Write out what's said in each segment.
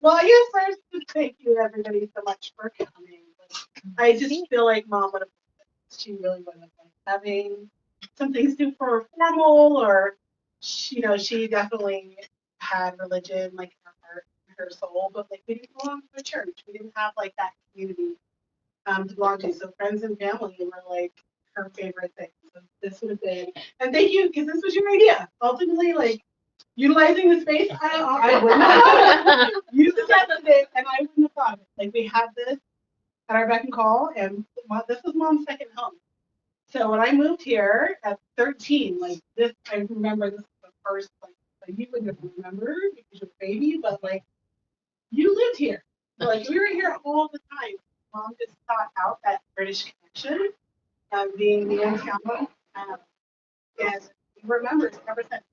Well, I guess first, just thank you everybody so much for coming. I just feel like mom would have, she really would have like having something super formal, or she definitely had religion like in her heart, in her soul, but like we didn't belong to a church. We didn't have like that community to belong to. So friends and family were like her favorite thing. So this would have been, and thank you because this was your idea. Ultimately, like utilizing the space, I wouldn't have used the it, and I wouldn't have thought of it. Like we had this at our beck and call, and this was mom's second home. So when I moved here at 13, like this, I remember this was the first like you wouldn't remember because you're a baby, but like you lived here. Like we were here all the time. Mom just sought out that British connection, being the old town, and he remembers ever since.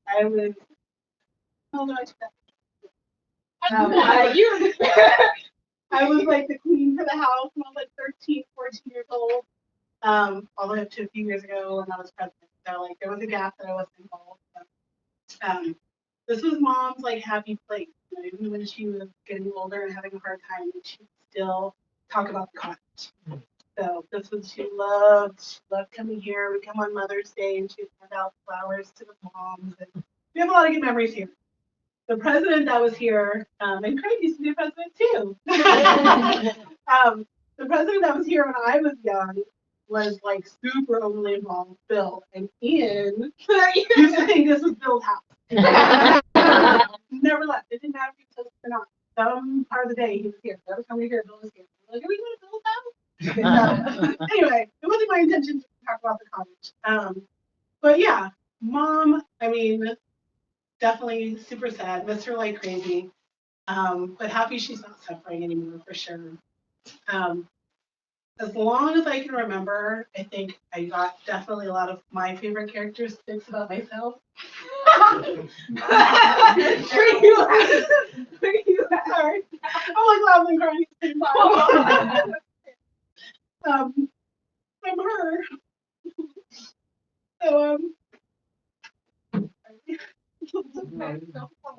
I was, oh no, I took that. I was like the queen for the house when I was like 13, 14 years old, all the way up to a few years ago when I was pregnant. So like there was a gap that I wasn't involved. So, this was mom's like happy place. You know, even when she was getting older and having a hard time, she would still talk about the cottage. So this was she loved coming here. We come on Mother's Day and she'd send out flowers to the moms, and we have a lot of good memories here. The president that was here, and Craig used to be a president too. The president that was here when I was young was like super overly involved with Bill, and Ian used to think this was Bill's house. Never left. It didn't matter if he was supposed or not. Some part of the day he was here. Every time we hear Bill was here, we're like, are we going to Bill's house? Anyway, it wasn't my intention to talk about the college. But yeah, mom, I mean, definitely super sad. Miss her like crazy. But happy she's not suffering anymore for sure. Um, as long as I can remember, I think I got definitely a lot of my favorite characteristics about myself. Where you at? Where you at? I'm like loudly crying at the same time. I'm her. So I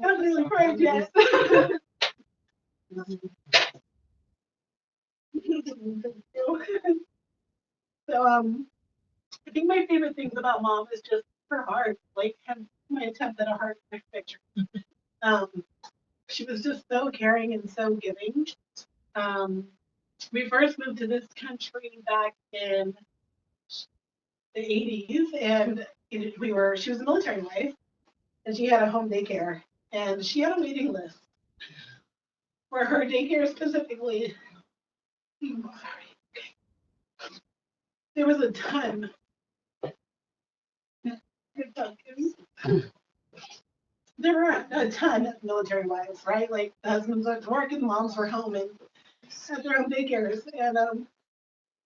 haven't really cried yet. So I think my favorite things about mom is just her heart, like my attempt at a heart picture. Um, she was just so caring and so giving. Um, we first moved to this country back in the 80s, and she was a military wife, and she had a home daycare, and she had a waiting list for her daycare specifically. There was a ton. There were a ton of military wives, right? Like the husbands went to work and the moms were home and had their own daycares, and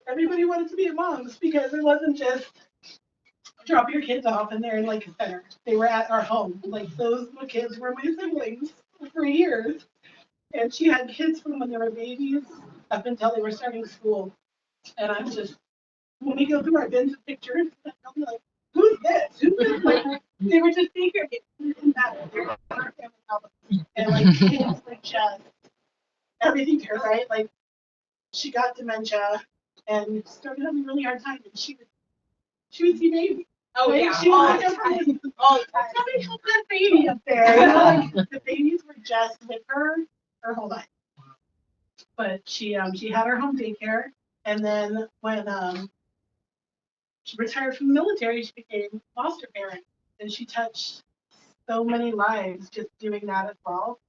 everybody wanted to be a moms because it wasn't just drop your kids off and they're in like a center. They were at our home. Like those kids were my siblings for years, and she had kids from when they were babies up until they were starting school. And I'm just when we go through our bins of pictures, I'll be like, who's this? Who's this? Like they were just daycare kids. It didn't matter. They were our family album. And like kids were just everything to her, right? Like she got dementia and started having a really hard time, and she would see babies. Oh right? Yeah, she was like all the time. Somebody help that baby up there. You know, like the babies were just with her whole life. But she had her home daycare, and then when she retired from the military, she became a foster parent, and she touched so many lives just doing that as well.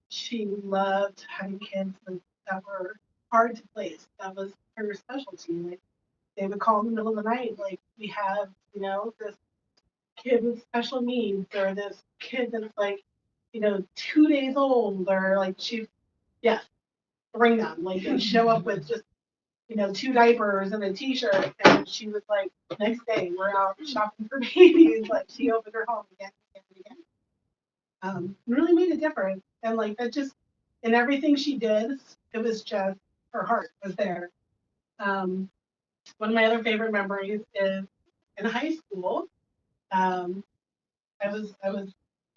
She loved having kids that were hard to place. That was her specialty. Like they would call in the middle of the night, like we have, this kid with special needs, or this kid that's like, 2 days old, or like yes, bring them, like and show up with just, two diapers and a t-shirt, and she was like, next day we're out shopping for babies, like she opened her home again and again. Really made a difference. And like that just in everything she did, it was just her heart was there. Um, One of my other favorite memories is in high school. Um, I was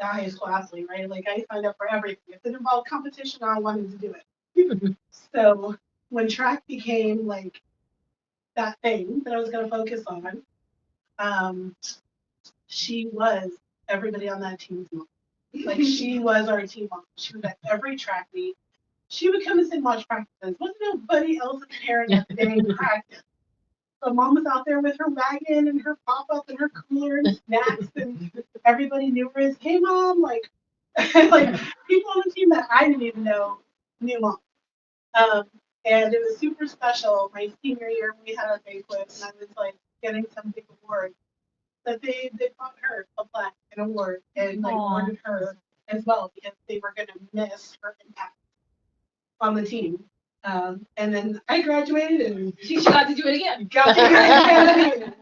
a high school athlete, right? Like I signed up for everything. If it involved competition, I wanted to do it. So when track became like that thing that I was going to focus on, um, she was everybody on that team's mom. Like she was our team mom. She was at every track meet. She would come and sit and watch practices. Wasn't nobody else's parent at the day practice. So mom was out there with her wagon and her pop up and her cooler and snacks, and everybody knew her as, hey mom, like like people on the team that I didn't even know knew mom. Um, and it was super special. My senior year, we had a banquet, and I was like getting some big award that they brought her a plaque and award and like awarded her as well because they were going to miss her impact on the team. And then I graduated and she got to do it again. Got to do it again.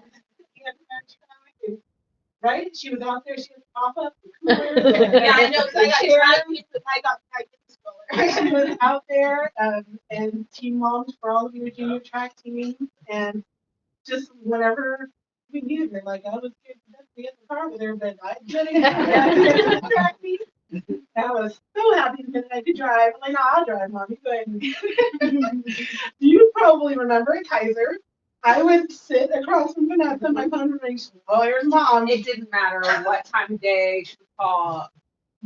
Right? She was out there. She was pop up. Yeah, I know. Because I got she was out there and team moms for all of your junior track teams, and just whenever we needed her, like I was good to get in the car with her, but I didn't get to track meet. I was so happy the minute I could drive. I'm like, no, I'll drive, Mom. You go ahead. You probably remember at Kaiser, I would sit across from Vanessa, my phone would ring. Oh, here's Mom. It didn't matter what time of day she would call,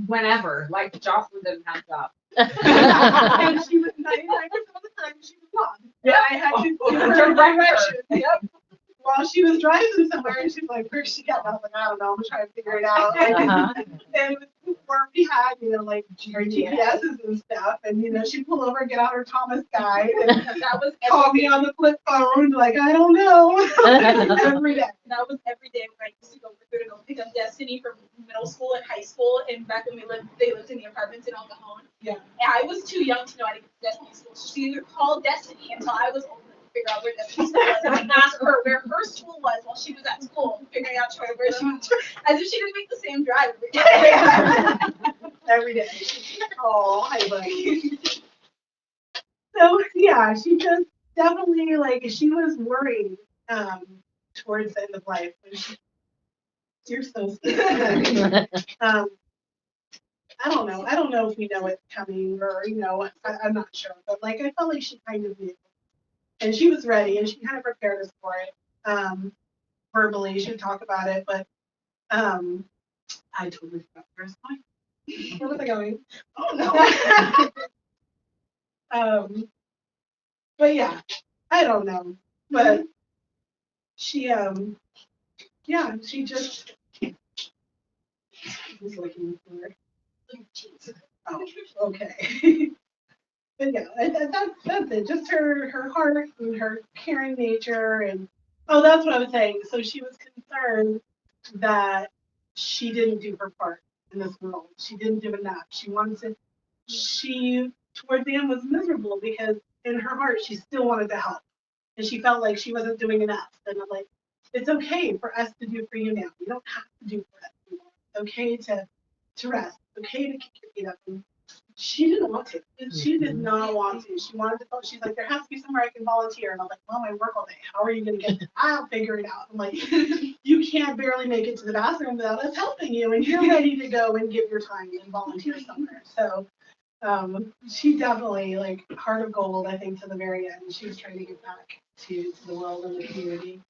whenever. Like Jocelyn didn't have jobs. And she was 99% of the time she was Mom. Yeah, I had to give her direction. Yep. While she was driving somewhere, and she's like, "Where's she at?" And I was like, "I don't know. I'm trying to figure it out." And it was before we had, like our GPSs and stuff. And she'd pull over and get out her Thomas guide, and that was call me on the flip phone, like, "I don't know." Every day. That was every day when I used to go with her to go pick up Destiny from middle school and high school, and back when they lived in the apartments in El Cajon. Yeah. And I was too young to know how to get to Destiny's school, so she either called Destiny until I was old enough to figure out where Destiny's school was, and I'd ask her where her school was while she was at school, figuring out where she was, as if she didn't make the same drive every day. Every day. Oh, hi, buddy. So yeah, she just definitely she was worried towards the end of life. You're so sweet. I don't know. I don't know if we know it's coming or I'm not sure. But I felt like she kind of knew, and she was ready, and she kind of prepared us for it. Verbally, she would talk about it, but I totally forgot where I was going. Where was I going? Oh no. But yeah, I don't know. But she yeah, she just was looking for. Oh, okay. But yeah, that's it. Just her heart and her caring nature, and that's what I was saying. So she was concerned that she didn't do her part in this world. She didn't do enough. She wanted to. She toward the end was miserable because in her heart she still wanted to help, and she felt like she wasn't doing enough. And I'm like, it's okay for us to do for you now. You don't have to do for us anymore. It's okay to rest. It's okay to kick your feet up. And she didn't want to. She did not want to. She wanted to. She's like, there has to be somewhere I can volunteer. And I'm like, Mom, I work all day. How are you going to get there? I'll figure it out. I'm like, you can't barely make it to the bathroom without us helping you, and you're ready to go and give your time and volunteer somewhere. So she definitely heart of gold. I think to the very end, she was trying to get back to the world and the community.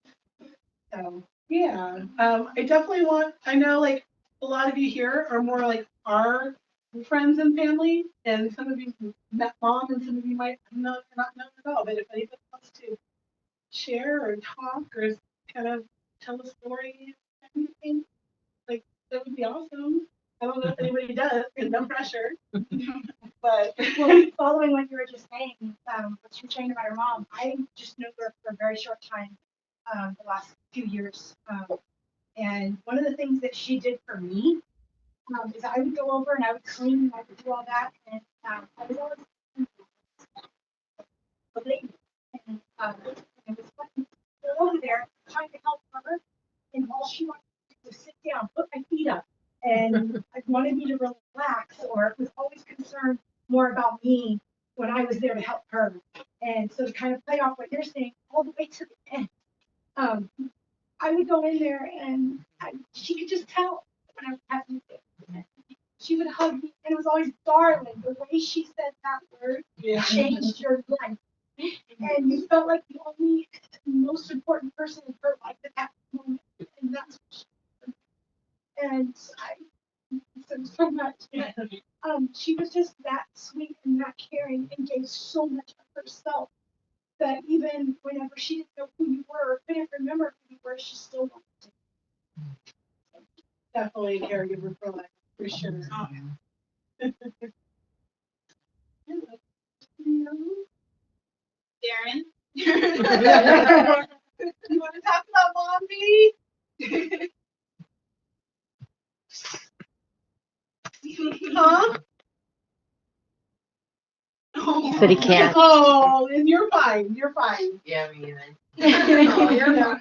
So yeah, I definitely want. I know a lot of you here are more our friends and family, and some of you met Mom, and some of you might not know at all. But if anybody wants to share or talk or kind of tell a story, anything, that would be awesome. I don't know if anybody does, and no pressure. But following what you were just saying, what she was saying about her mom, I just knew her for a very short time, the last few years. And one of the things that she did for me is I would go over and I would clean and I would do all that, and I was always late, and it was fucking over there trying to help her, and all she wanted to do was sit down, put my feet up, and I wanted me to relax, or was always concerned more about me when I was there to help her. And so to kind of play off what you're saying, all the way to the end, I would go in there and she could just tell when I was having She would hug me, and it was always darling. The way she said that word changed your life. And you felt like the only, most important person in her life at that moment. And that's what she was. And I miss her so much. She was just that sweet and that caring and gave so much of herself that even whenever she didn't know who you were or couldn't remember who you were, she still wanted to. Definitely a caregiver for life, for sure. Oh, Darren? You want to talk about Mom, baby? Huh? He said he can't. Oh, and you're fine. You're fine. Yeah, me either. Oh, you're fine.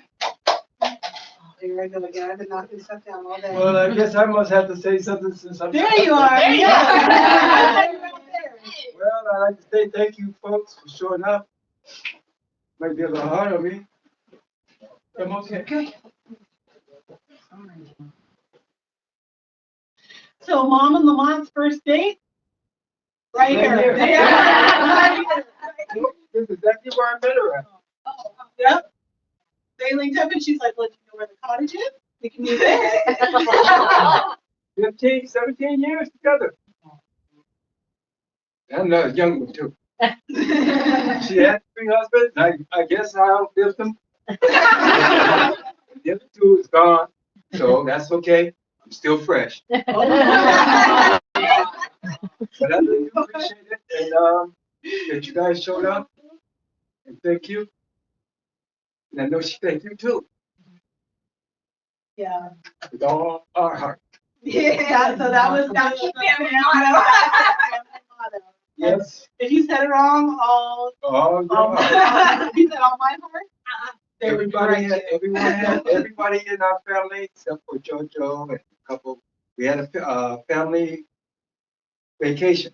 Here I go again. I've been knocking stuff down all day. Well, I guess I must have to say something since I'm. There you are. There you Yeah. Well, I'd like to say thank you folks for showing up. Might be a little hard on me. I'm okay. So Mom and Lamont's first date? Right Right here. here. Yeah. This is exactly where I met her at. Yep. They linked up and she's like, look, you know where the cottage is? We can meet there. 15, 17 years together. And a young one too. She had 3 husbands. I guess I outlived them. The other 2 is gone, so that's okay. I'm still fresh. But I really do appreciate it, and that you guys showed up. And thank you. And I know she thanked you too, Yeah. with all our heart. Yeah, so that was That's the family motto. Yes. If you said it wrong, All your heart. if you said all my heart, they would Everybody correct had, you. everybody in our family, except for JoJo and a couple, we had a family vacation.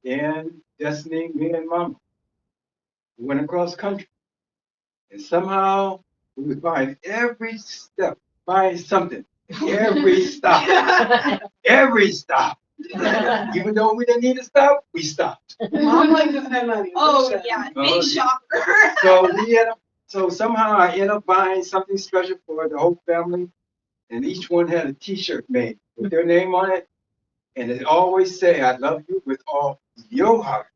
And Destiny, me and Mama, we went across country. And somehow we would find every step, find something, every stop, every stop. Even though we didn't need to stop, we stopped. Mom likes to spend money. Oh, for sure. yeah, Oh, big yeah. shocker. So somehow I ended up buying something special for the whole family, and each one had a T-shirt made with their name on it, and it always say, "I love you with all your heart."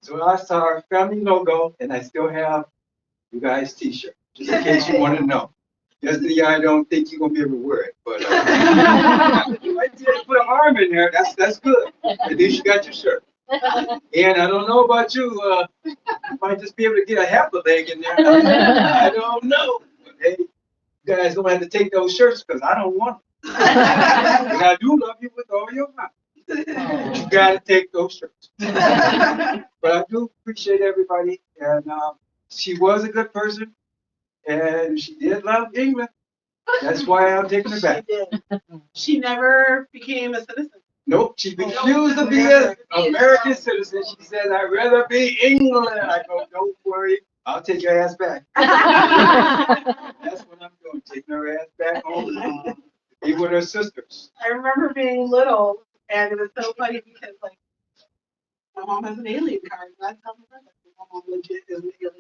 So I saw our family logo, and I still have you guys' T-shirt, just in case you want to know. Destiny, I don't think you're gonna be able to wear it, but you might be able to put an arm in there. That's good. At least you got your shirt. And I don't know about you, you might just be able to get a half a leg in there. I don't know. But hey, you guys don't have to take those shirts because I don't want them. And I do love you with all your heart. But you gotta take those shirts. But I do appreciate everybody, and she was a good person, and she did love England. That's why I'm taking her back. She did. She never became a citizen. Nope, she refused to be an American citizen. She said, "I'd rather be England." I go, "Don't worry, I'll take your ass back." That's what I'm doing, taking her ass back home. Be with her sisters. I remember being little, and it was so funny because, like, my mom has an alien card, and I tell her that my mom legit is an alien.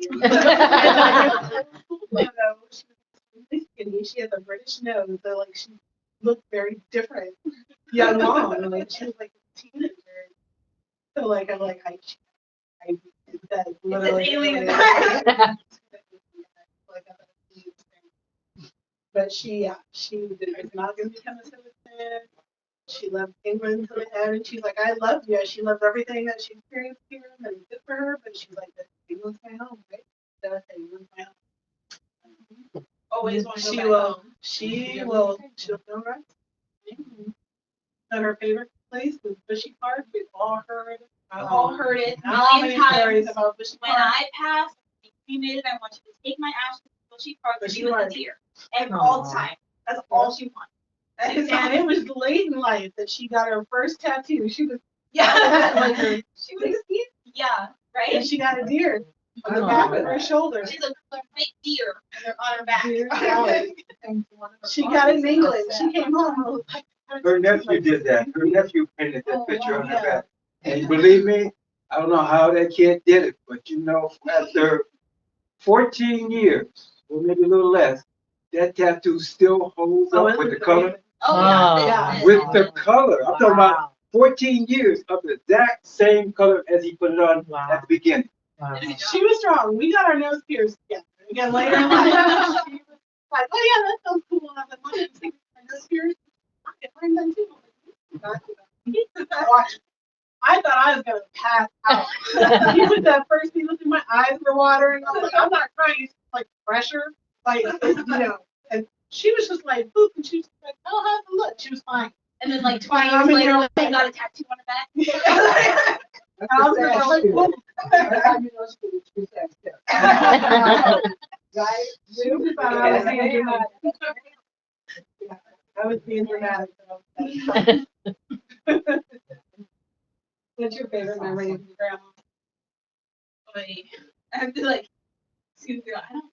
She was really skinny. She has a British nose, so like she looked very different. Young mom, and like she was like a teenager. So like I'm like I said literally. alien. But she was not going to become a citizen. She loved England to the end, and she's like, I love you. She loves everything that she experienced here, and it's good for her. But she's like, England's my home, right? England's my home. Always want to go She back will. home. She'll feel right. And her favorite place was Bushy Park. We've all heard. All heard it a How million many stories times. about Bushy When Park? I pass, be cremated, I want you to take my ashes to Bushy Park and Bushy be with Park. the deer. And all the time. That's all she wants. And it was late in life that she got her first tattoo. She was Yeah. like her, She was, yeah, right? and she got a deer on the back of her shoulder. She's a big deer on her back. Deer Sally. She got it in England. She came home and was like, Her nephew did that. Her nephew painted that picture on her yeah. back. And believe me, I don't know how that kid did it, but you know, after 14 years, or maybe a little less, that tattoo still holds Oh, up it with the looks color. amazing. Oh, Oh. yeah. With the color. I'm talking about Wow. 14 years of the exact same color as he put it on Wow. at the beginning. Wow. She was strong. We got our nose pierced together. Again, later in life, she was like, "Oh yeah, that sounds cool." And I was like, "Why did you think my nose pierced?" Okay, mine done too. Watch. I thought I was gonna pass out. He put that first thing, look, my eyes were watering. I was like, "I'm not crying. It's like pressure, like it's, you know." And she was just like, "Poop," and she was like, "Oh, how's it look?" She was fine. And then like 20 I'm years in here later, like- I got a tattoo on the back. I was like, "Whoa." Right? She thought I was being dramatic. Yeah, I was being dramatic. What's your favorite memory of your grandma? Like, I have to like, excuse me, I don't.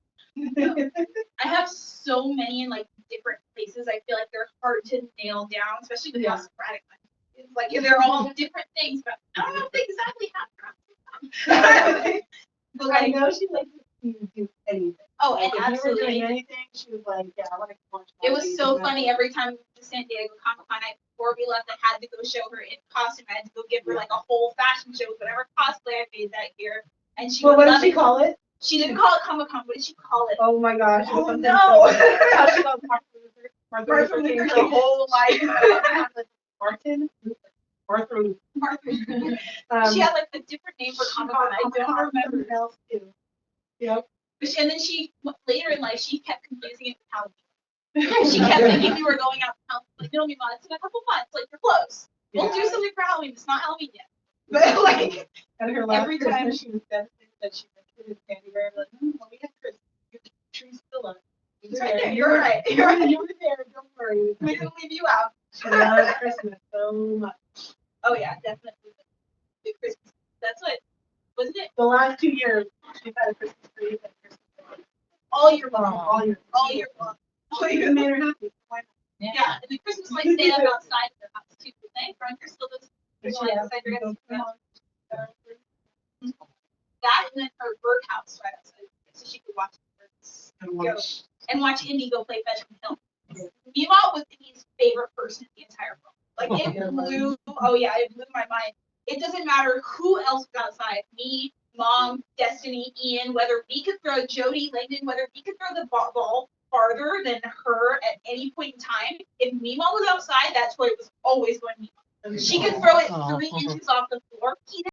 I have so many in like different places. I feel like they're hard to nail down, especially with how sporadic my is. Like they're all different things, but I don't know if they exactly have. But I like, know she likes to do anything. oh, Like, and if you were absolutely. doing anything, she was like, "Yeah, I want to watch." It was so funny every time we went to San Diego Comic-Con night before we left, I had to go show her in costume. I had to go give her like a whole fashion show with whatever cosplay I made that year. And she Well, would what love did she it. call it? She didn't call it Comic-Con. What did she call it? Oh my gosh! it was Oh, something no. so- How she called Martha Martha Luther King Luther her King. whole life. Martin. Martha Luther. She had like a different name for Comic-Con. I don't remember. Else too. Yep. And then she, later in life, she kept confusing it with Halloween. She kept thinking we were going out for Halloween. Like, no, Mima, it's in a couple months. Like, you're close. We'll do something for Halloween. It's not Halloween yet. But like, And her last every Christmas, time- she was devastated that she went to the candy bear. Like, well, we had Christmas. Your tree's still up. it's right there. You're right. You're right. You were there. Don't worry. We didn't leave you out. She loves Christmas so much. Oh yeah, definitely. The Christmas. That's what, wasn't it? The last 2 years, she's had a Christmas tree and Christmas tree. All year long. All year. All year long. All year It made her happy. Why not? Yeah, and the Christmas lights stay up outside of the house too. They front there's still those She has outside to your go house. to That and then her birdhouse right outside, so she could watch the birds and watch. and watch Indy go play fetch from Hill. Meemaw was Indy's favorite person in the entire world. Like it blew. Oh yeah, it blew my mind. It doesn't matter who else was outside. Me, Mom, Destiny, Ian. Whether we could throw Jody, Langdon. Whether we could throw the ball farther than her at any point in time. If Meemaw was outside, that's where it was always going to be. She could throw it 3 inches off the floor. He